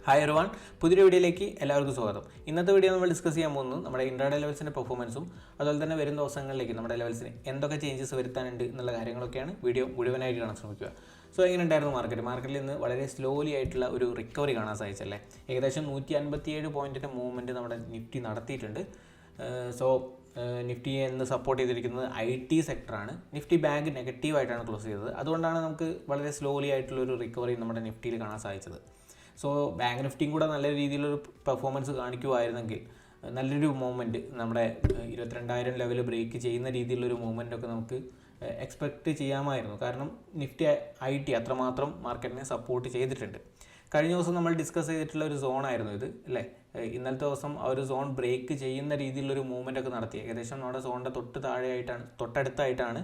Hi everyone, പുതിയൊരു വീഡിയോയിലേക്ക് എല്ലാവർക്കും സ്വാഗതം. ഇന്നത്തെ വീഡിയോ നമ്മൾ ഡിസ്കസ് ചെയ്യാൻ പോകുന്നത് നമ്മുടെ ഇൻട്രാഡേ ലെവൽസിൻ്റെ പെർഫോമൻസും അതുപോലെ തന്നെ വരുന്ന ദിവസങ്ങളിലേക്ക് നമ്മുടെ ലെവൽസിന് എന്തൊക്കെ ചേഞ്ചസ് വരുത്താനുണ്ട് എന്നുള്ള കാര്യങ്ങളൊക്കെയാണ് വീഡിയോ മുഴുവനായിട്ട് കാണാൻ ശ്രമിക്കുക. സോ എങ്ങനെ ഉണ്ടായിരുന്നു മാർക്കറ്റിൽ ഇന്ന് വളരെ സ്ലോലി ആയിട്ടുള്ള ഒരു റിക്കവറി കാണാൻ സാധിച്ചല്ലേ. ഏകദേശം 157 പോയിൻറ്റിൻ്റെ മൂവ്മെൻറ്റ് നമ്മുടെ നിഫ്റ്റി നടത്തിയിട്ടുണ്ട്. സോ നിഫ്റ്റിയെ എന്ന് സപ്പോർട്ട് ചെയ്തിരിക്കുന്നത് IT സെക്ടറാണ്. നിഫ്റ്റി ബാങ്ക് നെഗറ്റീവായിട്ടാണ് ക്ലോസ് ചെയ്തത്. അതുകൊണ്ടാണ് നമുക്ക് വളരെ സ്ലോലി ആയിട്ടുള്ളൊരു റിക്കവറി നമ്മുടെ നിഫ്റ്റിയിൽ കാണാൻ സാധിച്ചത്. സോ ബാങ്ക് നിഫ്റ്റിയും കൂടെ നല്ല രീതിയിലൊരു പെർഫോമൻസ് കാണിക്കുമായിരുന്നെങ്കിൽ നല്ലൊരു മൂവ്മെൻറ്റ് നമ്മുടെ 22,000 ലെവൽ ബ്രേക്ക് ചെയ്യുന്ന രീതിയിലുള്ളൊരു മൂവ്മെൻറ്റൊക്കെ നമുക്ക് എക്സ്പെക്റ്റ് ചെയ്യാമായിരുന്നു. കാരണം നിഫ്റ്റി IT അത്രമാത്രം മാർക്കറ്റിനെ സപ്പോർട്ട് ചെയ്തിട്ടുണ്ട്. കഴിഞ്ഞ ദിവസം നമ്മൾ ഡിസ്കസ് ചെയ്തിട്ടുള്ള ഒരു സോണായിരുന്നു ഇത് അല്ലേ. ഇന്നലത്തെ ദിവസം ആ ഒരു സോൺ ബ്രേക്ക് ചെയ്യുന്ന രീതിയിലുള്ളൊരു മൂവ്മെൻ്റ് ഒക്കെ നടത്തി. ഏകദേശം നമ്മുടെ സോണിൻ്റെ തൊട്ടടുത്തായിട്ടാണ്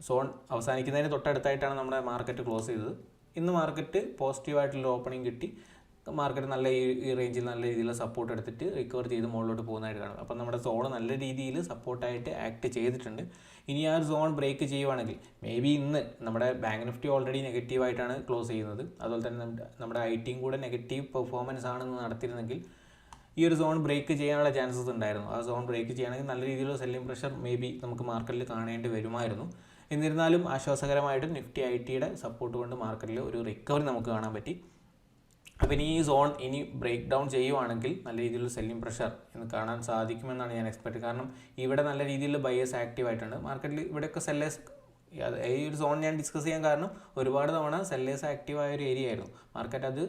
സോൺ അവസാനിക്കുന്നതിന് തൊട്ടടുത്തായിട്ടാണ് നമ്മുടെ മാർക്കറ്റ് ക്ലോസ് ചെയ്തത്. ഇന്ന് മാർക്കറ്റ് പോസിറ്റീവായിട്ടുള്ള ഓപ്പണിംഗ് കിട്ടി. മാർക്കറ്റ് നല്ല ഈ റേഞ്ചിൽ നല്ല രീതിയിൽ സപ്പോർട്ട് എടുത്തിട്ട് റിക്കവർ ചെയ്ത് മുകളിലോട്ട് പോകുന്നതായിട്ട് കാണും. അപ്പം നമ്മുടെ സോൺ നല്ല രീതിയിൽ സപ്പോർട്ടായിട്ട് ആക്ട് ചെയ്തിട്ടുണ്ട്. ഇനി ആ ഒരു സോൺ ബ്രേക്ക് ചെയ്യുവാണെങ്കിൽ മേ ബി ഇന്ന് നമ്മുടെ ബാങ്ക് നിഫ്റ്റി ഓൾറെഡി നെഗറ്റീവായിട്ടാണ് ക്ലോസ് ചെയ്യുന്നത്. അതുപോലെ തന്നെ നമ്മുടെ ITയും കൂടെ നെഗറ്റീവ് പെർഫോമൻസ് ആണെന്ന് നടത്തിയിരുന്നെങ്കിൽ ഈ ഒരു സോൺ ബ്രേക്ക് ചെയ്യാനുള്ള ചാൻസസ് ഉണ്ടായിരുന്നു. ആ സോൺ ബ്രേക്ക് ചെയ്യുകയാണെങ്കിൽ നല്ല രീതിയിലുള്ള സെല്ലിംഗ് പ്രഷർ മേ ബി നമുക്ക് മാർക്കറ്റിൽ കാണേണ്ടി വരുമായിരുന്നു. എന്നിരുന്നാലും ആശ്വാസകരമായിട്ടും നിഫ്റ്റി ITയുടെ സപ്പോർട്ട് കൊണ്ട് മാർക്കറ്റിൽ ഒരു റിക്കവറി നമുക്ക് കാണാൻ പറ്റി. അപ്പോൾ ഇനി ഈ സോൺ ഇനി ബ്രേക്ക് ഡൗൺ ചെയ്യുവാണെങ്കിൽ നല്ല രീതിയിലുള്ള സെല്ലിംഗ് പ്രഷർ ഇന്ന് കാണാൻ സാധിക്കുമെന്നാണ് ഞാൻ എക്സ്പെക്ട്. കാരണം ഇവിടെ നല്ല രീതിയിൽ ബയേഴ്സ് ആക്റ്റീവായിട്ടുണ്ട് മാർക്കറ്റിൽ. ഇവിടെയൊക്കെ സെല്ലേഴ്സ് ഈ ഒരു സോൺ ഞാൻ ഡിസ്കസ് ചെയ്യാൻ കാരണം ഒരുപാട് തവണ സെല്ലേഴ്സ് ആക്റ്റീവായ ഒരു ഏരിയ ആയിരുന്നു. മാർക്കറ്റ് അത്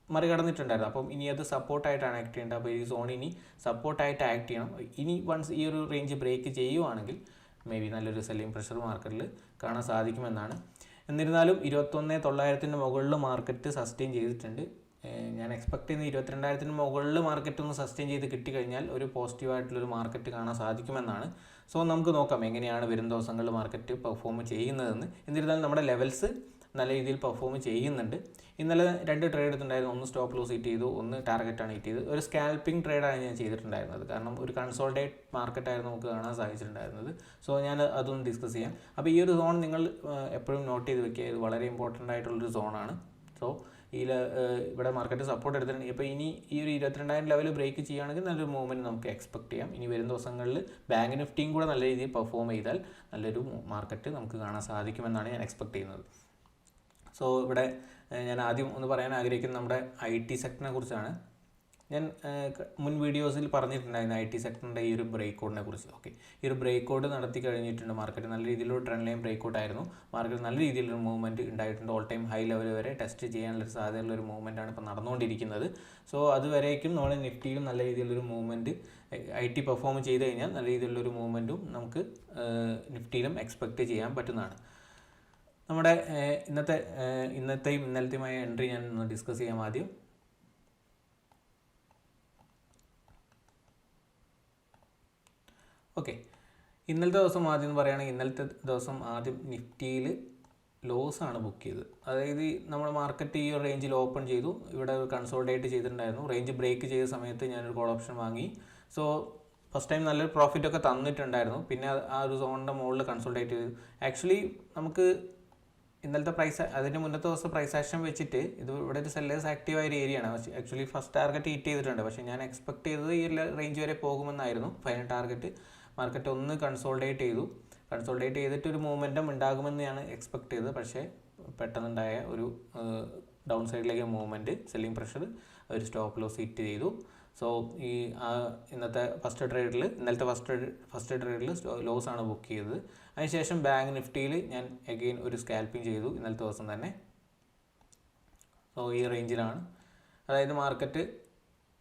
മറികടന്നിട്ടുണ്ടായിരുന്നു. അപ്പം ഇനി അത് സപ്പോർട്ടായിട്ടാണ് ആക്ട് ചെയ്യേണ്ടത്. അപ്പോൾ ഈ സോൺ ഇനി സപ്പോർട്ടായിട്ട് ആക്ട് ചെയ്യണം. ഇനി വൺസ് ഈ ഒരു റേഞ്ച് ബ്രേക്ക് ചെയ്യുവാണെങ്കിൽ മേ ബി നല്ലൊരു സെല്ലിംഗ് പ്രഷർ മാർക്കറ്റിൽ കാണാൻ സാധിക്കുമെന്നാണ്. എന്നിരുന്നാലും 21,900 മുകളിൽ മാർക്കറ്റ് സസ്റ്റെയിൻ ചെയ്തിട്ടുണ്ട്. ഞാൻ എക്സ്പെക്ട് ചെയ്യുന്ന 22,000 മുകളിൽ മാർക്കറ്റ് ഒന്ന് സസ്റ്റെയിൻ ചെയ്ത് കിട്ടിക്കഴിഞ്ഞാൽ ഒരു പോസിറ്റീവായിട്ടുള്ളൊരു മാർക്കറ്റ് കാണാൻ സാധിക്കുമെന്നാണ്. സോ നമുക്ക് നോക്കാം എങ്ങനെയാണ് വരും ദിവസങ്ങളിൽ മാർക്കറ്റ് പെർഫോം ചെയ്യുന്നതെന്ന്. എന്നിരുന്നാലും നമ്മുടെ ലെവൽസ് നല്ല രീതിയിൽ പെർഫോം ചെയ്യുന്നുണ്ട്. ഇന്നലെ 2 ട്രേഡ് എടുത്തിട്ടുണ്ടായിരുന്നു. ഒന്ന് സ്റ്റോപ്പ് ലോസ് ഹിറ്റ് ചെയ്തു, ഒന്ന് ടാർഗറ്റാണ് ഹിറ്റ് ചെയ്തത്. ഒരു സ്കാൽപ്പിംഗ് ട്രേഡാണ് ഞാൻ ചെയ്തിട്ടുണ്ടായിരുന്നത്. കാരണം ഒരു കൺസോൾട്ടേറ്റ് മാർക്കറ്റായിരുന്നു നമുക്ക് കാണാൻ സാധിച്ചിട്ടുണ്ടായിരുന്നത്. സോ ഞാൻ അതൊന്ന് ഡിസ്കസ് ചെയ്യാം. അപ്പോൾ ഈ ഒരു സോൺ നിങ്ങൾ എപ്പോഴും നോട്ട് ചെയ്ത് വെക്കുക. ഇത് വളരെ ഇമ്പോർട്ടൻ്റ് ആയിട്ടുള്ളൊരു സോണാണ്. സോ ഇവിടെ മാർക്കറ്റ് സപ്പോർട്ട് എടുത്തിട്ടുണ്ട്. ഇപ്പോൾ ഇനി ഈ ഒരു 22,000 ലെവൽ ബ്രേക്ക് ചെയ്യുകയാണെങ്കിൽ നല്ലൊരു മൂവ്മെൻറ്റ് നമുക്ക് എക്സ്പെക്ട് ചെയ്യാം. ഇനി വരും ദിവസങ്ങളിൽ ബാങ്ക് നിഫ്റ്റിയും കൂടെ നല്ല രീതിയിൽ പെർഫോം ചെയ്താൽ നല്ലൊരു മാർക്കറ്റ് നമുക്ക് കാണാൻ സാധിക്കുമെന്നാണ് ഞാൻ എക്സ്പെക്ട് ചെയ്യുന്നത്. സോ ഇവിടെ ഞാൻ ആദ്യം ഒന്ന് പറയാൻ ആഗ്രഹിക്കുന്നത് നമ്മുടെ IT സെക്ടറിനെ കുറിച്ചാണ്. ഞാൻ മുൻ വീഡിയോസിൽ പറഞ്ഞിട്ടുണ്ടായിരുന്നു IT സെക്ടറിൻ്റെ ഈ ഒരു ബ്രേക്ക് ഔട്ടിനെ കുറിച്ച്. ഓക്കെ, ഈ ഒരു ബ്രേക്ക് ഔട്ട് നടത്തി കഴിഞ്ഞിട്ടുണ്ട്. മാർക്കറ്റ് നല്ല രീതിയിലൊരു ട്രെൻഡ് ലൈൻ ബ്രേക്ക് ഔട്ട് ആയിരുന്നു. മാർക്കറ്റ് നല്ല രീതിയിലൊരു മൂവ്മെൻറ്റ് ഉണ്ടായിട്ടുണ്ട്. ഓൾ ടൈം ഹൈ ലെവൽ വരെ ടെസ്റ്റ് ചെയ്യാനുള്ളൊരു സാധ്യതയുള്ളൊരു മൂവ്മെൻറ്റാണ് ഇപ്പോൾ നടന്നുകൊണ്ടിരിക്കുന്നത്. സോ അതുവരേക്കും നമ്മുടെ നിഫ്റ്റിയിലും നല്ല രീതിയിലൊരു മൂവ്മെൻറ്റ് IT പെർഫോം ചെയ്ത് കഴിഞ്ഞാൽ നല്ല രീതിയിലുള്ളൊരു മൂവ്മെൻറ്റും നമുക്ക് നിഫ്റ്റിയിലും എക്സ്പെക്റ്റ് ചെയ്യാൻ പറ്റുന്നതാണ്. നമ്മുടെ ഇന്നത്തെയും ഇന്നലത്തെയുമായ എൻട്രി ഞാൻ ഒന്ന് ഡിസ്കസ് ചെയ്യാം ആദ്യം. ഓക്കെ, ഇന്നലത്തെ ദിവസം ആദ്യം എന്ന് പറയുകയാണെങ്കിൽ ഇന്നലത്തെ ദിവസം ആദ്യം നിഫ്റ്റിയിൽ ലോസാണ് ബുക്ക് ചെയ്തത്. അതായത് നമ്മൾ മാർക്കറ്റ് ഈ ഒരു റേഞ്ചിൽ ഓപ്പൺ ചെയ്തു. ഇവിടെ കൺസോൾട്ടേറ്റ് ചെയ്തിട്ടുണ്ടായിരുന്നു. റേഞ്ച് ബ്രേക്ക് ചെയ്ത സമയത്ത് ഞാനൊരു കോൾ ഓപ്ഷൻ വാങ്ങി. സോ ഫസ്റ്റ് ടൈം നല്ലൊരു പ്രോഫിറ്റൊക്കെ തന്നിട്ടുണ്ടായിരുന്നു. പിന്നെ ആ ഒരു സോണിൻ്റെ മുകളിൽ കൺസോൾട്ടേറ്റ് ചെയ്തു. ആക്ച്വലി നമുക്ക് ഇന്നലത്തെ അതിൻ്റെ മുന്നത്തെ ദിവസം പ്രൈസ് ആക്ഷൻ വെച്ചിട്ട് ഇത് ഇവിടെ ഒരു സെല്ലേഴ്സ് ആക്റ്റീവായ ഒരു ഏരിയയാണ്. ആക്ച്വലി ഫസ്റ്റ് ടാർഗറ്റ് ഹിറ്റ് ചെയ്തിട്ടുണ്ട്. പക്ഷേ ഞാൻ എക്സ്പെക്ട് ചെയ്തത് ഈ റേഞ്ച് വരെ പോകുമെന്നായിരുന്നു ഫൈനൽ ടാർഗറ്റ്. മാർക്കറ്റ് ഒന്ന് കൺസോൾട്ടേറ്റ് ചെയ്തിട്ട് ഒരു മൂവ്മെൻറ്റം ഉണ്ടാകുമെന്ന് ഞാൻ എക്സ്പെക്ട് ചെയ്തത്. പക്ഷേ പെട്ടെന്നുണ്ടായ ഒരു ഡൗൺ സൈഡിലേക്ക് മൂവ്മെൻറ്റ്, സെല്ലിംഗ് പ്രഷർ, ഒരു സ്റ്റോപ്പ് ലോസ് ഹിറ്റ് ചെയ്തു. സോ ഇന്നലത്തെ ഫസ്റ്റ് ട്രേഡിൽ ലോസാണ് ബുക്ക് ചെയ്തത്. അതിനുശേഷം ബാങ്ക് നിഫ്റ്റിയിൽ ഞാൻ അഗെയിൻ ഒരു സ്കാൽപ്പിംഗ് ചെയ്തു ഇന്നലത്തെ ദിവസം തന്നെ. സോ ഈ റേഞ്ചിലാണ്, അതായത് മാർക്കറ്റ്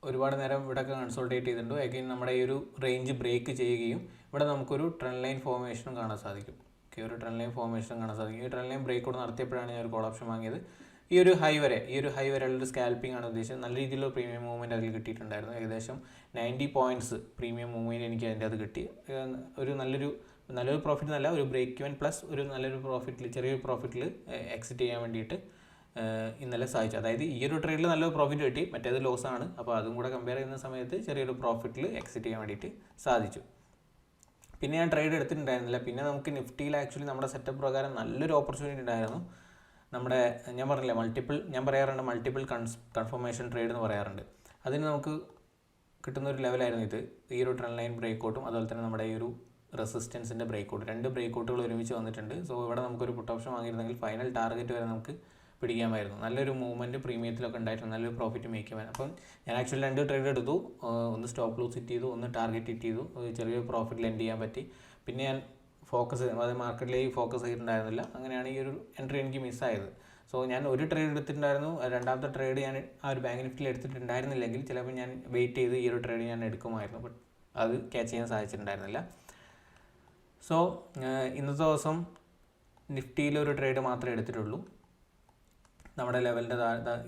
ഒരുപാട് നേരം ഇവിടെയൊക്കെ കൺസോൾട്ടേറ്റ് ചെയ്തിട്ടുണ്ട്. അഗെയിൻ നമ്മുടെ ഈ ഒരു റേഞ്ച് ബ്രേക്ക് ചെയ്യുകയും ഇവിടെ നമുക്കൊരു ട്രെൻഡ് ലൈൻ ഫോർമേഷനും കാണാൻ സാധിക്കും. ഈ ട്രെൻഡ് ലൈൻ ബ്രേക്ക് ഔട്ട് നടത്തിയപ്പോഴാണ് ഞാൻ ഒരു കോൾ ഓപ്ഷൻ വാങ്ങിയത്. ഈ ഒരു ഹൈ വരെയുള്ളൊരു സ്കാൽപ്പിംഗ് ആണ് ഉദ്ദേശിച്ചത്. നല്ല രീതിയിലുള്ള പ്രീമിയം മൂവ്മെൻറ്റ് അതിൽ കിട്ടിയിട്ടുണ്ടായിരുന്നു. ഏകദേശം 90 പോയിൻറ്റ്സ് പ്രീമിയം മൂവ്മെൻറ്റ് എനിക്ക് അതിൻ്റെ അത് കിട്ടി. ഒരു നല്ലൊരു പ്രോഫിറ്റ് നല്ല ഒരു ബ്രേക്ക് ഇവൻ പ്ലസ് ഒരു നല്ലൊരു ചെറിയൊരു പ്രോഫിറ്റിൽ എക്സിറ്റ് ചെയ്യാൻ വേണ്ടിയിട്ട് ഇന്നലെ സാധിച്ചു. അതായത് ഈ ഒരു ട്രേഡിൽ നല്ലൊരു പ്രോഫിറ്റ് കിട്ടി, മറ്റേത് ലോസാണ്. അപ്പോൾ അതും കൂടെ കമ്പയർ ചെയ്യുന്ന സമയത്ത് ചെറിയൊരു പ്രോഫിറ്റിൽ എക്സിറ്റ് ചെയ്യാൻ വേണ്ടിയിട്ട് സാധിച്ചു. പിന്നെ ഞാൻ ട്രേഡ് എടുത്തിട്ടുണ്ടായിരുന്നില്ല. പിന്നെ നമുക്ക് നിഫ്റ്റിയിൽ ആക്ച്വലി നമ്മുടെ സെറ്റപ്പ് പ്രകാരം നല്ലൊരു ഓപ്പർച്യൂണിറ്റി ഉണ്ടായിരുന്നു. നമ്മുടെ ഞാൻ പറഞ്ഞില്ലേ മൾട്ടിപ്പിൾ കൺഫർമേഷൻ ട്രേഡ് എന്ന് പറയാറുണ്ട്. അതിന് നമുക്ക് കിട്ടുന്ന ഒരു ലെവലായിരുന്നു ഇത്. ഈ ഒരു ട്രെൻഡ് ലൈൻ ബ്രേക്കൗട്ടും അതുപോലെ തന്നെ നമ്മുടെ ഈ ഒരു റെസിസ്റ്റൻസിൻ്റെ ബ്രേക്കൗട്ട്, 2 ബ്രേക്കൗട്ടുകൾ ഒരുമിച്ച് വന്നിട്ടുണ്ട്. സോ ഇവിടെ നമുക്കൊരു പുട്ട് ഓപ്ഷൻ വാങ്ങിയിരുന്നെങ്കിൽ ഫൈനൽ ടാർഗറ്റ് വരെ നമുക്ക് പിടിക്കാമായിരുന്നു. നല്ലൊരു മൂവ്മെൻറ്റ് പ്രീമിയത്തിലൊക്കെ ഉണ്ടായിരുന്നു, നല്ലൊരു പ്രോഫിറ്റ് മേക്ക് ചെയ്യാൻ. അപ്പം ഞാൻ ആക്ച്വലി 2 ട്രേഡ് എടുത്തു. ഒന്ന് സ്റ്റോപ്പ് ലൂസ് ഹിറ്റ് ചെയ്തു, ഒന്ന് ടാർഗറ്റ് ഹിറ്റ് ചെയ്തു. ചെറിയൊരു പ്രോഫിറ്റ് ലെൻഡ് ചെയ്യാൻ പറ്റി. പിന്നെ ഞാൻ അതായത് മാർക്കറ്റിലേക്ക് ഫോക്കസ് ചെയ്തിട്ടുണ്ടായിരുന്നില്ല. അങ്ങനെയാണ് ഈ ഒരു എൻട്രി എനിക്ക് മിസ്സായത്. സോ ഞാൻ ഒരു ട്രേഡ് എടുത്തിട്ടുണ്ടായിരുന്നു. രണ്ടാമത്തെ ട്രേഡ് ഞാൻ ആ ഒരു ബാങ്ക് നിഫ്റ്റിയിൽ എടുത്തിട്ടുണ്ടായിരുന്നില്ലെങ്കിൽ ചിലപ്പോൾ ഞാൻ വെയിറ്റ് ചെയ്ത് ഈ ഒരു ട്രേഡ് ഞാൻ എടുക്കുമായിരുന്നു. ബട്ട് അത് ക്യാച്ച് ചെയ്യാൻ സാധിച്ചിട്ടുണ്ടായിരുന്നില്ല. സോ ഇന്നത്തെ ദിവസം നിഫ്റ്റിയിലൊരു ട്രേഡ് മാത്രമേ എടുത്തിട്ടുള്ളൂ. നമ്മുടെ ലെവലിൻ്റെ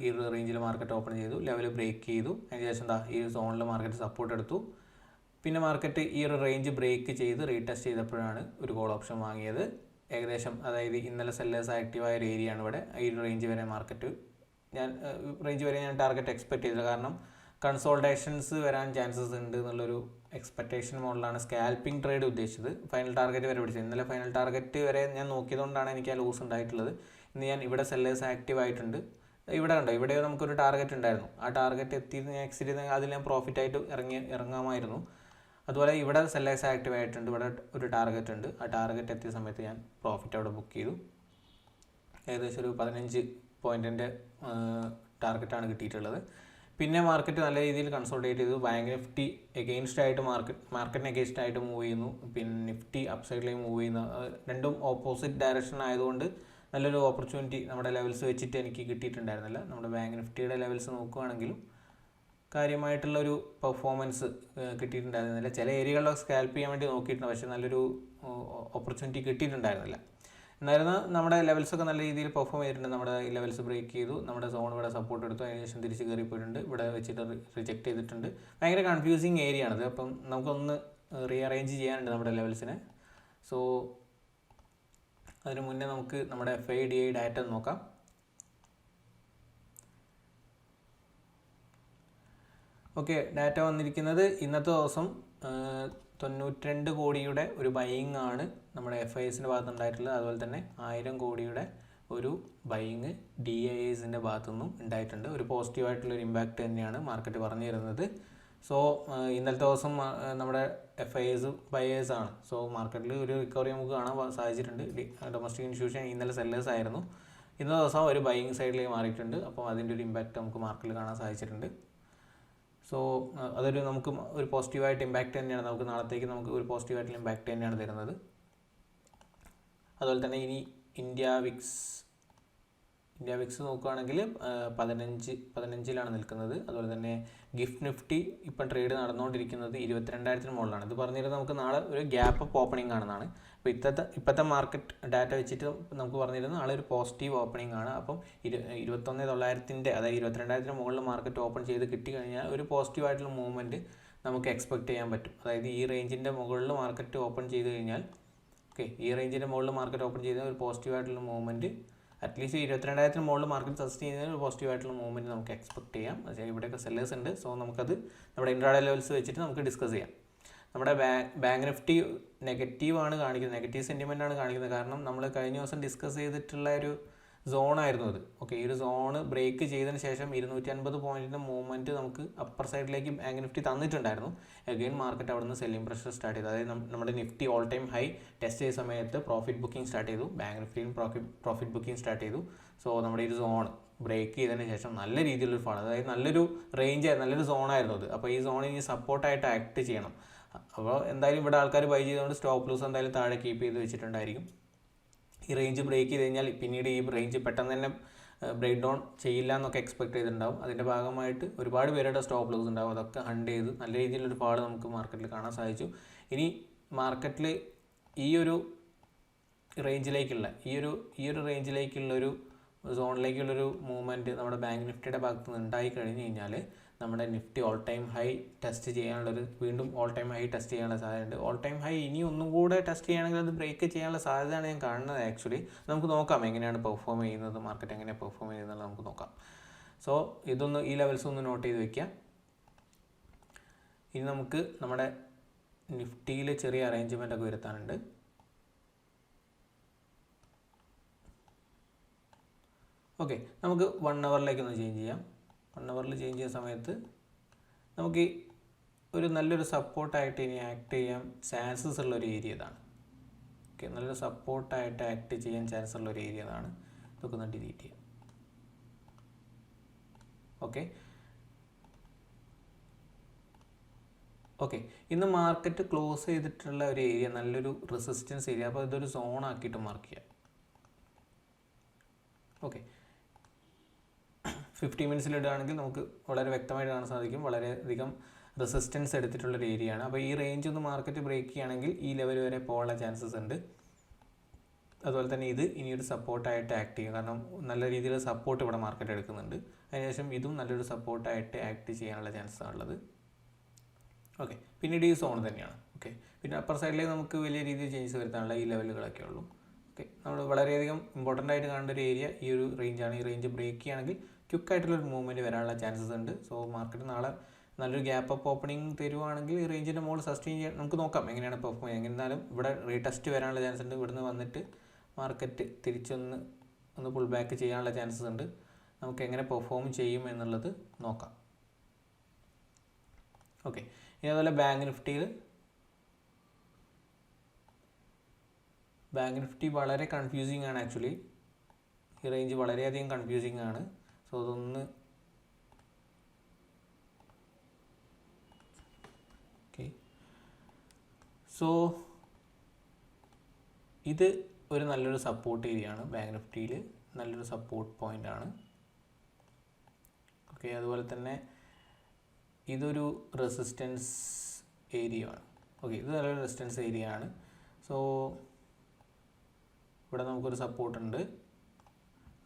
ഈ ഒരു റേഞ്ചിൽ മാർക്കറ്റ് ഓപ്പൺ ചെയ്തു, ലെവൽ ബ്രേക്ക് ചെയ്തു. അതിന് ശേഷം ഈ ഒരു സോണിൽ മാർക്കറ്റ് സപ്പോർട്ട് എടുത്തു. പിന്നെ മാർക്കറ്റ് ഈ ഒരു റേഞ്ച് ബ്രേക്ക് ചെയ്ത് റീടെസ്റ്റ് ചെയ്തപ്പോഴാണ് ഒരു കോൾ ഓപ്ഷൻ വാങ്ങിയത്. ഏകദേശം അതായത് ഇന്നലെ സെല്ലേഴ്സ് ആക്റ്റീവായ ഒരു ഏരിയ ആണ് ഇവിടെ. ഈ ഒരു റേഞ്ച് വരെ ഞാൻ ടാർഗറ്റ് എക്സ്പെക്ട് ചെയ്തില്ല. കാരണം കൺസോൾട്ടേഷൻസ് വരാൻ ചാൻസസ് ഉണ്ട് എന്നുള്ളൊരു എക്സ്പെക്റ്റേഷൻ മോഡലാണ് സ്കാൽപ്പിംഗ് ട്രേഡ് ഉദ്ദേശിച്ചത്. ഫൈനൽ ടാർഗറ്റ് വരെ പിടിച്ചത്. ഇന്നലെ ഫൈനൽ ടാർഗറ്റ് വരെ ഞാൻ നോക്കിയതുകൊണ്ടാണ് എനിക്ക് ആ ലൂസ് ഉണ്ടായിട്ടുള്ളത്. ഇന്ന് ഞാൻ ഇവിടെ സെല്ലേഴ്സ് ആക്റ്റീവ് ആയിട്ടുണ്ട്. ഇവിടെ കണ്ടോ, ഇവിടെ നമുക്കൊരു ടാർഗറ്റ് ഉണ്ടായിരുന്നു. ആ ടാർഗറ്റ് എത്തിയത് ഞാൻ എക്സിറ്റ് ചെയ്ത് അതിൽ ഞാൻ പ്രോഫിറ്റായിട്ട് ഇറങ്ങാമായിരുന്നു. അതുപോലെ ഇവിടെ സെല്ലേഴ്സ് ആക്റ്റീവ് ആയിട്ടുണ്ട്. ഇവിടെ ഒരു ടാർഗറ്റ് ഉണ്ട്. ആ ടാർഗറ്റ് എത്തിയ സമയത്ത് ഞാൻ പ്രോഫിറ്റ് അവിടെ ബുക്ക് ചെയ്തു. ഏകദേശം ഒരു 15 പോയിൻറ്റിൻ്റെ ടാർഗറ്റാണ് കിട്ടിയിട്ടുള്ളത്. പിന്നെ മാർക്കറ്റ് നല്ല രീതിയിൽ കൺസോൾട്ടേറ്റ് ചെയ്തു. ബാങ്ക് നിഫ്റ്റി എഗെയിൻസ്റ്റ് ആയിട്ട് മാർക്കറ്റിന് എഗെയിൻസ്റ്റ് ആയിട്ട് മൂവ് ചെയ്യുന്നു. പിന്നെ നിഫ്റ്റി അപ്സൈഡിലേക്ക് മൂവ് ചെയ്യുന്നു. രണ്ടും ഓപ്പോസിറ്റ് ഡയറക്ഷൻ ആയതുകൊണ്ട് നല്ലൊരു ഓപ്പർച്യൂണിറ്റി നമ്മുടെ ലെവൽസ് വെച്ചിട്ട് എനിക്ക് കിട്ടിയിട്ടുണ്ടായിരുന്നില്ല. നമ്മുടെ ബാങ്ക് നിഫ്റ്റിയുടെ ലെവൽസ് നോക്കുകയാണെങ്കിലും കാര്യമായിട്ടുള്ളൊരു പെർഫോമൻസ് കിട്ടിയിട്ടുണ്ടായിരുന്നില്ല. ചില ഏരിയകളിലൊക്കെ സ്കാൽപ്പ് ചെയ്യാൻ വേണ്ടി നോക്കിയിട്ടുണ്ട്, പക്ഷേ നല്ലൊരു ഓപ്പർച്യൂണിറ്റി കിട്ടിയിട്ടുണ്ടായിരുന്നില്ല. എന്നായിരുന്നു നമ്മുടെ ലെവൽസൊക്കെ നല്ല രീതിയിൽ പെർഫോം ചെയ്തിട്ടുണ്ട്. നമ്മുടെ ഈ ലെവൽസ് ബ്രേക്ക് ചെയ്തു, നമ്മുടെ സോൺ ഇവിടെ സപ്പോർട്ട് എടുത്തു, അതിനുശേഷം തിരിച്ച് കയറിപ്പോയിട്ടുണ്ട്. ഇവിടെ വെച്ചിട്ട് റിജക്റ്റ് ചെയ്തിട്ടുണ്ട്. ഭയങ്കര കൺഫ്യൂസിങ് ഏരിയ ആണിത്. അപ്പം നമുക്കൊന്ന് റീഅറേഞ്ച് ചെയ്യാനുണ്ട് നമ്മുടെ ലെവൽസിനെ. സോ അതിന് മുന്നേ നമുക്ക് നമ്മുടെ FIDI ഡാറ്റ നോക്കാം. ഓക്കെ, ഡാറ്റ വന്നിരിക്കുന്നത് ഇന്നത്തെ ദിവസം 92 കോടിയുടെ ഒരു ബൈയിങ് ആണ് നമ്മുടെ FISൻ്റെ ഭാഗത്തുണ്ടായിട്ടുള്ളത്. അതുപോലെ തന്നെ 1000 കോടിയുടെ ഒരു ബൈയിങ് DIIസിൻ്റെ ഭാഗത്തുനിന്നും ഉണ്ടായിട്ടുണ്ട്. ഒരു പോസിറ്റീവായിട്ടുള്ളൊരു ഇമ്പാക്റ്റ് തന്നെയാണ് മാർക്കറ്റ് പറഞ്ഞു തരുന്നത്. സോ ഇന്നലത്തെ ദിവസം നമ്മുടെ FIS ബയേഴ്സ് ആണ്. സോ മാർക്കറ്റിൽ ഒരു റിക്കവറി നമുക്ക് കാണാൻ സാധിച്ചിട്ടുണ്ട്. ഡൊമസ്റ്റിക് ഇൻസ്റ്റിറ്റ്യൂഷൻ ഇന്നലെ സെല്ലേഴ്സ് ആയിരുന്നു. ഇന്നത്തെ ദിവസം ഒരു ബൈയിങ് സൈഡിലേക്ക് മാറിയിട്ടുണ്ട്. അപ്പോൾ അതിൻ്റെ ഒരു ഇമ്പാക്റ്റ് നമുക്ക് മാർക്കറ്റിൽ കാണാൻ സാധിച്ചിട്ടുണ്ട്. സോ അതൊരു നമുക്ക് ഒരു പോസിറ്റീവായിട്ട് ഇമ്പാക്റ്റ് തന്നെയാണ്. നമുക്ക് നാളത്തേക്ക് നമുക്ക് ഒരു പോസിറ്റീവായിട്ടുള്ള ഇമ്പാക്റ്റ് തന്നെയാണ് തരുന്നത്. അതുപോലെ തന്നെ ഇനി ഇന്ത്യ വിക്സ് നോക്കുകയാണെങ്കിൽ 15ലാണ് നിൽക്കുന്നത്. അതുപോലെ തന്നെ ഗിഫ്റ്റ് നിഫ്റ്റി ഇപ്പം ട്രേഡ് നടന്നുകൊണ്ടിരിക്കുന്നത് 22,000 മുകളിലാണ്. ഇത് പറഞ്ഞിരുന്നത് നമുക്ക് നാളെ ഒരു ഗ്യാപ്പ് അപ്പ് ഓപ്പണിംഗ് ആണെന്നാണ്. അപ്പോൾ ഇപ്പോഴത്തെ മാർക്കറ്റ് ഡാറ്റ വെച്ചിട്ട് നമുക്ക് പറഞ്ഞിരുന്നത് നാളെ ഒരു പോസിറ്റീവ് ഓപ്പണിംഗ് ആണ്. അപ്പം 21,900 അതായത് 22,000 മുകളിൽ മാർക്കറ്റ് ഓപ്പൺ ചെയ്ത് കിട്ടിക്കഴിഞ്ഞാൽ ഒരു പോസിറ്റീവായിട്ടുള്ള മൂവ്മെൻറ്റ് നമുക്ക് എക്സ്പെക്റ്റ് ചെയ്യാൻ പറ്റും. അതായത് ഈ റേഞ്ചിൻ്റെ മുകളിൽ മാർക്കറ്റ് ഓപ്പൺ ചെയ്ത് കഴിഞ്ഞാൽ ഈ റേഞ്ചിൻ്റെ മുകളിൽ മാർക്കറ്റ് ഓപ്പൺ ചെയ്താൽ ഒരു പോസിറ്റീവായിട്ടുള്ള മൂവ്മെൻറ്റ് അറ്റ്ലീസ്റ്റ് 22,000 മുകളിൽ മാർക്കറ്റ് സസ്റ്റെയിൻ ചെയ്യുന്നതിന് ഒരു പോസിറ്റീവായിട്ടുള്ള മൂവ്മെൻറ്റ് നമുക്ക് എക്സ്പെക്ട് ചെയ്യാം. പക്ഷേ ഇവിടെയൊക്കെ സെല്ലേഴ്സ് ഉണ്ട്. സോ നമുക്കത് നമ്മുടെ ഇൻട്രാഡേ ലെവൽസ് വെച്ചിട്ട് നമുക്ക് ഡിസ്കസ് ചെയ്യാം. നമ്മുടെ ബാങ്ക് നിഫ്റ്റി നെഗറ്റീവാണ് കാണിക്കുന്നത്, നെഗറ്റീവ് സെൻറ്റിമെൻ്റ് ആണ് കാണിക്കുന്നത്. കാരണം നമ്മൾ കഴിഞ്ഞ ദിവസം ഡിസ്കസ് ചെയ്തിട്ടുള്ള ഒരു സോണായിരുന്നു അത്. ഈ ഒരു സോണ് ബ്രേക്ക് ചെയ്തതിന് ശേഷം 250 പോയിൻറ്റിൻ്റെ മൂവ്മെൻറ്റ് നമുക്ക് അപ്പർ സൈഡിലേക്ക് ബാങ്ക് നിഫ്റ്റി തന്നിട്ടുണ്ടായിരുന്നു. അഗെയിൻ മാർക്കറ്റ് അവിടെ നിന്ന് സെല്ലിംഗ് പ്രഷർ സ്റ്റാർട്ട് ചെയ്തു. അതായത് നമ്മുടെ Nifty all time high test ചെയ്ത സമയത്ത് പ്രോഫിറ്റ് ബുക്കിംഗ് സ്റ്റാർട്ട് ചെയ്തു. ബാങ്ക് നിഫ്റ്റിയും പ്രോഫിറ്റ് ബുക്കിംഗ് സ്റ്റാർട്ട് ചെയ്തു. സോ നമ്മുടെ ഈ സോൺ ബ്രേക്ക് ചെയ്തതിന് ശേഷം നല്ല രീതിയിലൊരു ഫാൾ, അതായത് നല്ലൊരു നല്ലൊരു സോണായിരുന്നു അത്. അപ്പോൾ ഈ സോൺ ഇനി സപ്പോർട്ടായിട്ട് ആക്ട് ചെയ്യണം. അപ്പോൾ എന്തായാലും ഇവിടെ ആൾക്കാർ ബൈ ചെയ്തുകൊണ്ട് സ്റ്റോപ്പ് ലൂസ് എന്തായാലും താഴെ കീപ്പ് ചെയ്ത് വെച്ചിട്ടുണ്ടായിരിക്കും. ഈ റേഞ്ച് ബ്രേക്ക് ചെയ്ത് കഴിഞ്ഞാൽ പിന്നീട് ഈ റേഞ്ച് പെട്ടെന്ന് തന്നെ ബ്രേക്ക് ഡൗൺ ചെയ്യില്ല എന്നൊക്കെ എക്സ്പെക്ട് ചെയ്തിട്ടുണ്ടാവും. അതിൻ്റെ ഭാഗമായിട്ട് ഒരുപാട് പേരുടെ സ്റ്റോപ്പ് ലോസ് ഉണ്ടാവും. അതൊക്കെ ഹണ്ട് ചെയ്ത് നല്ല രീതിയിലൊരു ഫാൾ നമുക്ക് മാർക്കറ്റിൽ കാണാൻ സാധിച്ചു. ഇനി മാർക്കറ്റിൽ ഈ ഒരു റേഞ്ചിലേക്കുള്ള റേഞ്ചിലേക്കുള്ളൊരു സോണിലേക്കുള്ളൊരു മൂവ്മെൻറ്റ് നമ്മുടെ ബാങ്ക് നിഫ്റ്റിയുടെ ഭാഗത്ത് നിന്ന് ഉണ്ടായി കഴിഞ്ഞ് കഴിഞ്ഞാൽ നമ്മുടെ Nifty all time high test ചെയ്യാനുള്ളൊരു വീണ്ടും ഓൾ ടൈം ഹൈ ടെസ്റ്റ് ചെയ്യാനുള്ള സാധ്യതയുണ്ട്. ഓൾ ടൈം ഹൈ ഇനി ഒന്നും കൂടെ ടെസ്റ്റ് ചെയ്യുകയാണെങ്കിൽ അത് ബ്രേക്ക് ചെയ്യാനുള്ള സാധ്യതയാണ് ഞാൻ കാണുന്നത്. ആക്ച്വലി നമുക്ക് നോക്കാം എങ്ങനെയാണ് പെർഫോം ചെയ്യുന്നത്, മാർക്കറ്റ് എങ്ങനെയാണ് പെർഫോം ചെയ്യുന്നത് നമുക്ക് നോക്കാം. സോ ഇതൊന്ന് ഈ ലെവൽസ് ഒന്ന് നോട്ട് ചെയ്ത് വയ്ക്കുക. ഇനി നമുക്ക് നമ്മുടെ നിഫ്റ്റിയിൽ ചെറിയ അറേഞ്ച്മെൻ്റ് ഒക്കെ വരുത്താനുണ്ട്. ഓക്കെ, നമുക്ക് 1 ഹവറിലേക്കൊന്ന് ചേഞ്ച് ചെയ്യാം. 1 ഹവറിൽ ചേഞ്ച് ചെയ്യുന്ന സമയത്ത് നമുക്ക് ഒരു നല്ലൊരു സപ്പോർട്ടായിട്ട് ഇനി ആക്ട് ചെയ്യാൻ ചാൻസസ് ഉള്ളൊരു ഏരിയ ഇതാണ്. ഓക്കെ, നല്ലൊരു സപ്പോർട്ടായിട്ട് ആക്ട് ചെയ്യാൻ ചാൻസ് ഉള്ളൊരു ഏരിയ ഇതാണ്. ഇതൊക്കെ ഒന്ന് ഡിലീറ്റ് ചെയ്യാം. ഓക്കെ, ഇന്ന് മാർക്കറ്റ് ക്ലോസ് ചെയ്തിട്ടുള്ള ഒരു ഏരിയ നല്ലൊരു റെസിസ്റ്റൻസ് ഏരിയ. അപ്പോൾ ഇതൊരു സോൺ ആക്കിയിട്ട് മാർക്ക് ചെയ്യാം. ഓക്കെ, 50 മിനിറ്റ്സിൽ ഇടുകയാണെങ്കിൽ നമുക്ക് വളരെ വ്യക്തമായിട്ട് കാണാൻ സാധിക്കും വളരെയധികം റെസിസ്റ്റൻസ് എടുത്തിട്ടുള്ളൊരു ഏരിയ ആണ്. അപ്പോൾ ഈ റേഞ്ച് ഒന്ന് മാർക്കറ്റ് ബ്രേക്ക് ചെയ്യുകയാണെങ്കിൽ ഈ ലെവൽ വരെ പോകാനുള്ള ചാൻസസ് ഉണ്ട്. അതുപോലെ തന്നെ ഇത് ഇനിയൊരു സപ്പോർട്ടായിട്ട് ആക്ട് ചെയ്യും. കാരണം നല്ല രീതിയിൽ സപ്പോർട്ട് ഇവിടെ മാർക്കറ്റ് എടുക്കുന്നുണ്ട്. അതിനുശേഷം ഇതും നല്ലൊരു സപ്പോർട്ടായിട്ട് ആക്ട് ചെയ്യാനുള്ള ചാൻസ് ഉള്ളത്. ഓക്കെ, പിന്നീട് ഈ സോൺ തന്നെയാണ്. ഓക്കെ, പിന്നെ അപ്പർ സൈഡിലേക്ക് നമുക്ക് വലിയ രീതിയിൽ ചേഞ്ചസ് വരുത്താനുള്ള ഈ ലെവലുകളൊക്കെ ഉള്ളൂ. ഓക്കെ, നമ്മൾ വളരെയധികം ഇമ്പോർട്ടൻ്റ് ആയിട്ട് കാണേണ്ട ഒരു ഏരിയ ഈ ഒരു റേഞ്ചാണ്. ഈ റേഞ്ച് ബ്രേക്ക് ചെയ്യുകയാണെങ്കിൽ ക്വിക്കായിട്ടുള്ളൊരു മൂവ്മെൻറ്റ് വരാനുള്ള ചാൻസസ് ഉണ്ട്. സോ മാർക്കറ്റ് നാളെ നല്ലൊരു ഗ്യാപ്പ് അപ്പ് ഓപ്പണിംഗ് തരുവാണെങ്കിൽ ഈ റേഞ്ചിൻ്റെ മുകളിൽ സസ്റ്റെയിൻ ചെയ്യാൻ നമുക്ക് നോക്കാം എങ്ങനെയാണ് പെർഫോം ചെയ്യുന്നത്. എന്നാലും ഇവിടെ റീടെസ്റ്റ് വരാനുള്ള ചാൻസ് ഉണ്ട്. ഇവിടുന്ന് വന്നിട്ട് മാർക്കറ്റ് തിരിച്ചൊന്ന് പുൾ ബാക്ക് ചെയ്യാനുള്ള ചാൻസസ് ഉണ്ട്. നമുക്ക് എങ്ങനെ പെർഫോം ചെയ്യും എന്നുള്ളത് നോക്കാം. ഓക്കെ, ഇനി അതുപോലെ ബാങ്ക് നിഫ്റ്റി വളരെ കൺഫ്യൂസിങ് ആണ്. ആക്ച്വലി ഈ റേഞ്ച് വളരെയധികം കൺഫ്യൂസിങ് ആണ്. സോ അതൊന്ന് ഇത് ഒരു നല്ലൊരു സപ്പോർട്ട് ഏരിയ ആണ്. ബാങ്ക് നിഫ്റ്റിയിൽ നല്ലൊരു സപ്പോർട്ട് പോയിൻ്റ് ആണ്. ഓക്കെ, അതുപോലെ തന്നെ ഇതൊരു റെസിസ്റ്റൻസ് ഏരിയ ആണ്. ഓക്കെ, ഇത് നല്ലൊരു റെസിസ്റ്റൻസ് ഏരിയ ആണ്. സോ ഇവിടെ നമുക്കൊരു സപ്പോർട്ടുണ്ട്.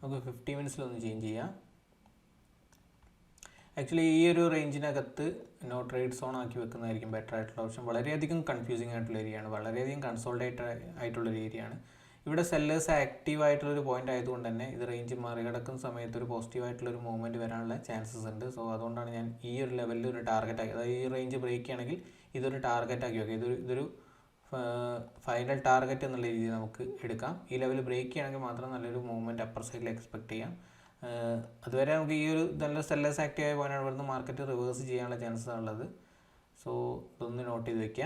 നമുക്ക് 50 മിനിറ്റ്സിലൊന്ന് ചേഞ്ച് ചെയ്യാം. ആക്ച്വലി ഈ ഒരു റേഞ്ചിനകത്ത് നോ ട്രേഡ് സോൺ ആക്കി വെക്കുന്നതായിരിക്കും ബെറ്റർ ആയിട്ടുള്ള ഓപ്ഷൻ. വളരെയധികം കൺഫ്യൂസിങ് ആയിട്ടുള്ള ഏരിയ ആണ്. വളരെയധികം കൺസോൾട്ടേറ്റ് ആയിട്ടുള്ളൊരു ഏരിയ ആണ്. ഇവിടെ സെല്ലേഴ്സ് ആക്റ്റീവ് ആയിട്ടുള്ളൊരു പോയിന്റ് ആയതുകൊണ്ട് തന്നെ ഇത് റേഞ്ച് മറികടക്കുന്ന സമയത്ത് ഒരു പോസിറ്റീവായിട്ടുള്ളൊരു മൂവ്മെൻറ്റ് വരാനുള്ള ചാൻസസ് ഉണ്ട്. സോ അതുകൊണ്ടാണ് ഞാൻ ഈ ഒരു ലെവലിൽ ഒരു ടാർഗറ്റ് ആക്കി, അതായത് ഈ റേഞ്ച് ബ്രേക്ക് ചെയ്യുകയാണെങ്കിൽ ഇതൊരു ടാർഗറ്റ് ആക്കി വെക്കുക. ഇതൊരു ഫൈനൽ ടാർഗറ്റ് എന്നുള്ള രീതിയിൽ നമുക്ക് എടുക്കാം. ഈ ലെവൽ ബ്രേക്ക് ചെയ്യുകയാണെങ്കിൽ മാത്രം നല്ലൊരു മൂവ്മെൻറ്റ് അപ്പർ സൈഡിൽ എക്സ്പെക്ട് ചെയ്യാം. അതുവരെ നമുക്ക് ഈ ഒരു നല്ല സെല്ലേഴ്സ് ആക്റ്റീവ് ആയ പോയിന്റാണ് ഇവിടുന്ന് മാർക്കറ്റ് റിവേഴ്സ് ചെയ്യാനുള്ള ചാൻസസ് ഉള്ളത്. സോ ഇതൊന്ന് നോട്ട് ചെയ്ത് വെക്കുക.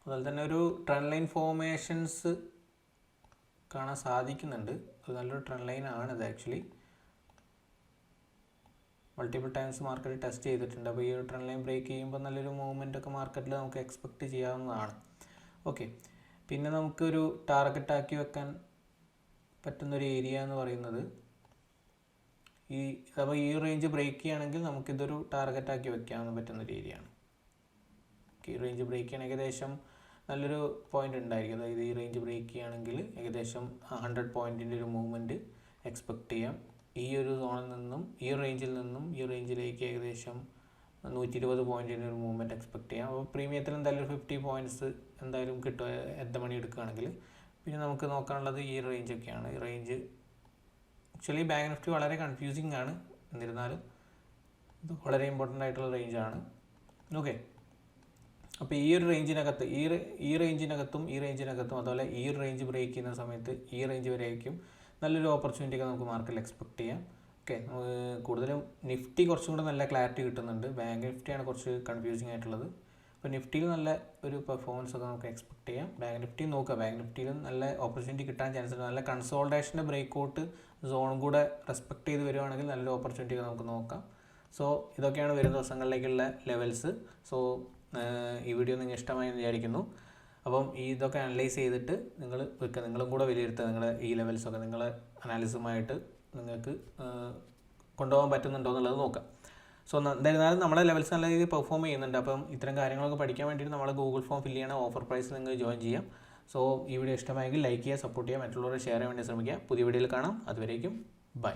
അതുപോലെ തന്നെ ഒരു ട്രെൻഡ് ലൈൻ ഫോർമേഷൻസ് കാണാൻ സാധിക്കുന്നുണ്ട്. അത് നല്ലൊരു ട്രെൻഡ് ലൈൻ ആണിത്. Actually multiple times market test ചെയ്തിട്ടുണ്ട്. അപ്പോൾ ഈ ഒരു ട്രെൻഡ് ലൈൻ ബ്രേക്ക് ചെയ്യുമ്പോൾ നല്ലൊരു മൂവ്മെൻ്റ് ഒക്കെ മാർക്കറ്റിൽ നമുക്ക് എക്സ്പെക്റ്റ് ചെയ്യാവുന്നതാണ്. ഓക്കെ, പിന്നെ നമുക്കൊരു ടാർഗറ്റ് ആക്കി വെക്കാൻ പറ്റുന്നൊരു ഏരിയ എന്ന് പറയുന്നത് അപ്പോൾ ഈ റേഞ്ച് ബ്രേക്ക് ചെയ്യുകയാണെങ്കിൽ നമുക്കിതൊരു ടാർഗറ്റ് ആക്കി വെക്കാമെന്ന് പറ്റുന്നൊരു ഏരിയ ആണ്. ഈ റേഞ്ച് ബ്രേക്ക് ചെയ്യണം ഏകദേശം നല്ലൊരു പോയിന്റ് ഉണ്ടായിരിക്കും. അതായത് ഈ റേഞ്ച് ബ്രേക്ക് ചെയ്യുകയാണെങ്കിൽ ഏകദേശം 100 പോയിൻറ്റിൻ്റെ ഒരു മൂവ്മെൻറ്റ് എക്സ്പെക്റ്റ് ചെയ്യാം. ഈ ഒരു സോണിൽ നിന്നും ഈ റേഞ്ചിൽ നിന്നും ഈ റേഞ്ചിലേക്ക് ഏകദേശം 120 പോയിൻറ്റിൻ്റെ ഒരു മൂവ്മെൻറ്റ് എക്സ്പെക്റ്റ് ചെയ്യാം. അപ്പോൾ പ്രീമിയത്തിൽ എന്തായാലും 50 പോയിൻറ്റ്സ് എന്തായാലും കിട്ടും എത്ര മണി എടുക്കുകയാണെങ്കിൽ. പിന്നെ നമുക്ക് നോക്കാനുള്ളത് ഈ റേഞ്ചൊക്കെയാണ്. ഈ റേഞ്ച് ആക്ച്വലി ബാങ്ക് നിഫ്റ്റി വളരെ കൺഫ്യൂസിങ് ആണ്. എന്നിരുന്നാലും ഇത് വളരെ ഇമ്പോർട്ടൻ്റ് ആയിട്ടുള്ള റേഞ്ചാണ്. ഓക്കെ, അപ്പോൾ ഈ ഒരു റേഞ്ചിനകത്ത് ഈ റേഞ്ചിനകത്തും അതുപോലെ ഈ ഒരു റേഞ്ച് ബ്രേക്ക് ചെയ്യുന്ന സമയത്ത് ഈ റേഞ്ച് വരെയായിരിക്കും നല്ലൊരു ഓപ്പർച്യൂണിറ്റി ഒക്കെ നമുക്ക് മാർക്കറ്റിൽ എക്സ്പെക്ട് ചെയ്യാം. ഓക്കെ, കൂടുതലും നിഫ്റ്റി കുറച്ചും കൂടെ നല്ല ക്ലാരിറ്റി കിട്ടുന്നുണ്ട്. ബാങ്ക് നിഫ്റ്റിയാണ് കുറച്ച് കൺഫ്യൂസിങ് ആയിട്ടുള്ളത്. അപ്പോൾ നിഫ്റ്റിയിൽ നല്ല ഒരു പെർഫോമൻസ് ഒക്കെ നമുക്ക് എക്സ്പെക്ട് ചെയ്യാം. ബാങ്ക് നിഫ്റ്റി നോക്കുക, ബാങ്ക് നിഫ്റ്റിയിലും നല്ല ഓപ്പർച്യൂണിറ്റി കിട്ടാൻ ചാൻസ് ഉണ്ട്. നല്ല കൺസോൾട്ടേഷൻ്റെ ബ്രേക്ക്ഔട്ട് സോണും കൂടെ റെസ്പെക്ട് ചെയ്ത് വരുവാണെങ്കിൽ നല്ലൊരു ഓപ്പർച്യൂണിറ്റി ഒക്കെ നമുക്ക് നോക്കാം. സോ ഇതൊക്കെയാണ് വരുന്ന ദിവസങ്ങളിലേക്കുള്ള ലെവൽസ്. സോ ഈ വീഡിയോ നിങ്ങൾക്ക് ഇഷ്ടമായി എന്ന് വിചാരിക്കുന്നു. അപ്പം ഇതൊക്കെ അനലൈസ് ചെയ്തിട്ട് നിങ്ങളും കൂടെ വിലയിരുത്തുക. നിങ്ങളുടെ ഈ ലെവൽസൊക്കെ നിങ്ങളെ അനാലിസുമായിട്ട് നിങ്ങൾക്ക് കൊണ്ടുപോകാൻ പറ്റുന്നുണ്ടോ എന്നുള്ളത് നോക്കാം. സോ എന്തായിരുന്നാലും നമ്മളെ ലെവൽസ് നല്ല രീതിയിൽ പെർഫോം ചെയ്യുന്നുണ്ട്. അപ്പം ഇത്തരം കാര്യങ്ങളൊക്കെ പഠിക്കാൻ വേണ്ടിയിട്ട് നമ്മൾ ഗൂഗിൾ ഫോം ഫില്ല് ചെയ്യണം. ഓഫർ പ്രൈസ് നിങ്ങൾക്ക് ജോയിൻ ചെയ്യാം. സോ ഈ വീഡിയോ ഇഷ്ടമായെങ്കിൽ ലൈക്ക് ചെയ്യുക, സപ്പോർട്ട് ചെയ്യുക, മറ്റുള്ളവരെ ഷെയർ ചെയ്യാൻ വേണ്ടി ശ്രമിക്കുക. പുതിയ വീഡിയോയിൽ കാണാം. അതുവരേക്കും ബൈ.